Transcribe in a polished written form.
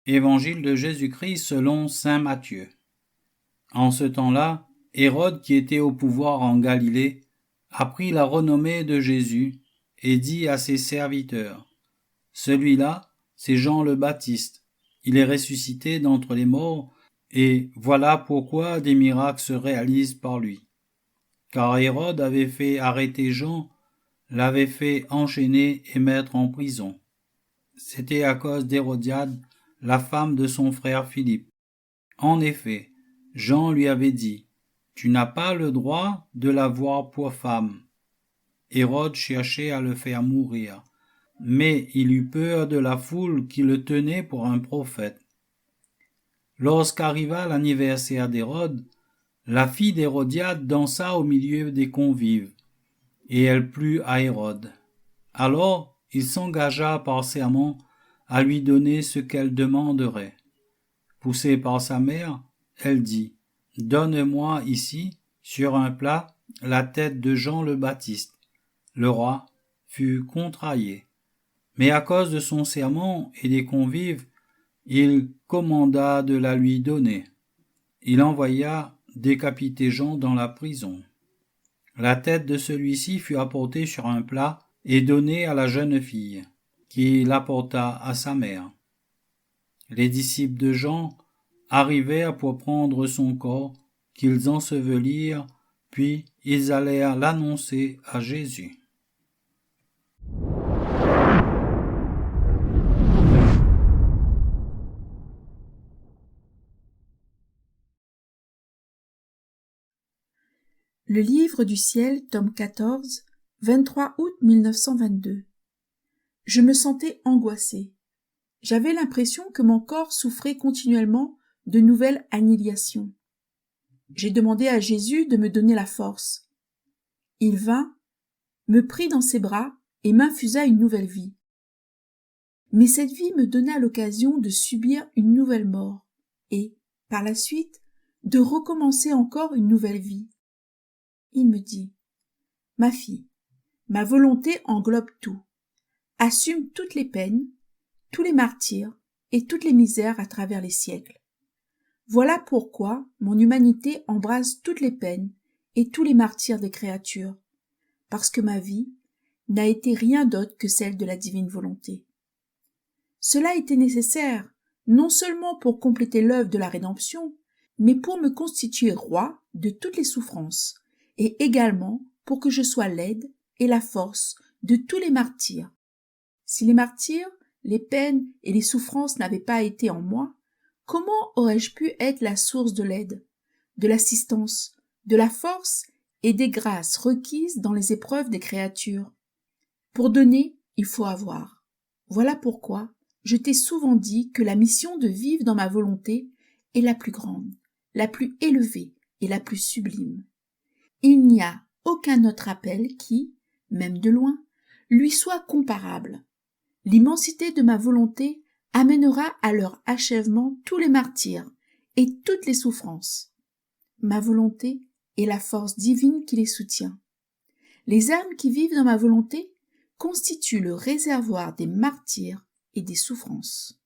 Évangile de Jésus-Christ selon saint Matthieu. En ce temps-là, Hérode, qui était au pouvoir en Galilée, apprit la renommée de Jésus et dit à ses serviteurs : « Celui-là, c'est Jean le Baptiste. Il est ressuscité d'entre les morts, et voilà pourquoi des miracles se réalisent par lui. » Car Hérode avait fait arrêter Jean, l'avait fait enchaîner et mettre en prison. C'était à cause d'Hérodiade, la femme de son frère Philippe. En effet, Jean lui avait dit : « Tu n'as pas le droit de l'avoir pour femme. » Hérode cherchait à le faire mourir, mais il eut peur de la foule qui le tenait pour un prophète. Lorsqu'arriva l'anniversaire d'Hérode, la fille d'Hérodiade dansa au milieu des convives, et elle plut à Hérode. Alors il s'engagea par serment à lui donner ce qu'elle demanderait. Poussée par sa mère, elle dit : « Donne-moi ici, sur un plat, la tête de Jean le Baptiste. » Le roi fut contrarié. Mais à cause de son serment et des convives, il commanda de la lui donner. Il envoya décapiter Jean dans la prison. La tête de celui-ci fut apportée sur un plat et donnée à la jeune fille, qui l'apporta à sa mère. Les disciples de Jean arrivèrent pour prendre son corps, qu'ils ensevelirent, puis ils allèrent l'annoncer à Jésus. Le livre du ciel, tome 14, 23 août 1922. Je me sentais angoissée. J'avais l'impression que mon corps souffrait continuellement de nouvelles annihilations. J'ai demandé à Jésus de me donner la force. Il vint, me prit dans ses bras et m'infusa une nouvelle vie. Mais cette vie me donna l'occasion de subir une nouvelle mort et, par la suite, de recommencer encore une nouvelle vie. Il me dit : « Ma fille, ma volonté englobe tout. Assume toutes les peines, tous les martyrs et toutes les misères à travers les siècles. Voilà pourquoi mon humanité embrasse toutes les peines et tous les martyrs des créatures, parce que ma vie n'a été rien d'autre que celle de la divine volonté. Cela était nécessaire, non seulement pour compléter l'œuvre de la rédemption, mais pour me constituer roi de toutes les souffrances, et également pour que je sois l'aide et la force de tous les martyrs. Si les martyrs, les peines et les souffrances n'avaient pas été en moi, comment aurais-je pu être la source de l'aide, de l'assistance, de la force et des grâces requises dans les épreuves des créatures? Pour donner, il faut avoir. Voilà pourquoi je t'ai souvent dit que la mission de vivre dans ma volonté est la plus grande, la plus élevée et la plus sublime. Il n'y a aucun autre appel qui, même de loin, lui soit comparable. L'immensité de ma volonté amènera à leur achèvement tous les martyrs et toutes les souffrances. Ma volonté est la force divine qui les soutient. Les âmes qui vivent dans ma volonté constituent le réservoir des martyrs et des souffrances.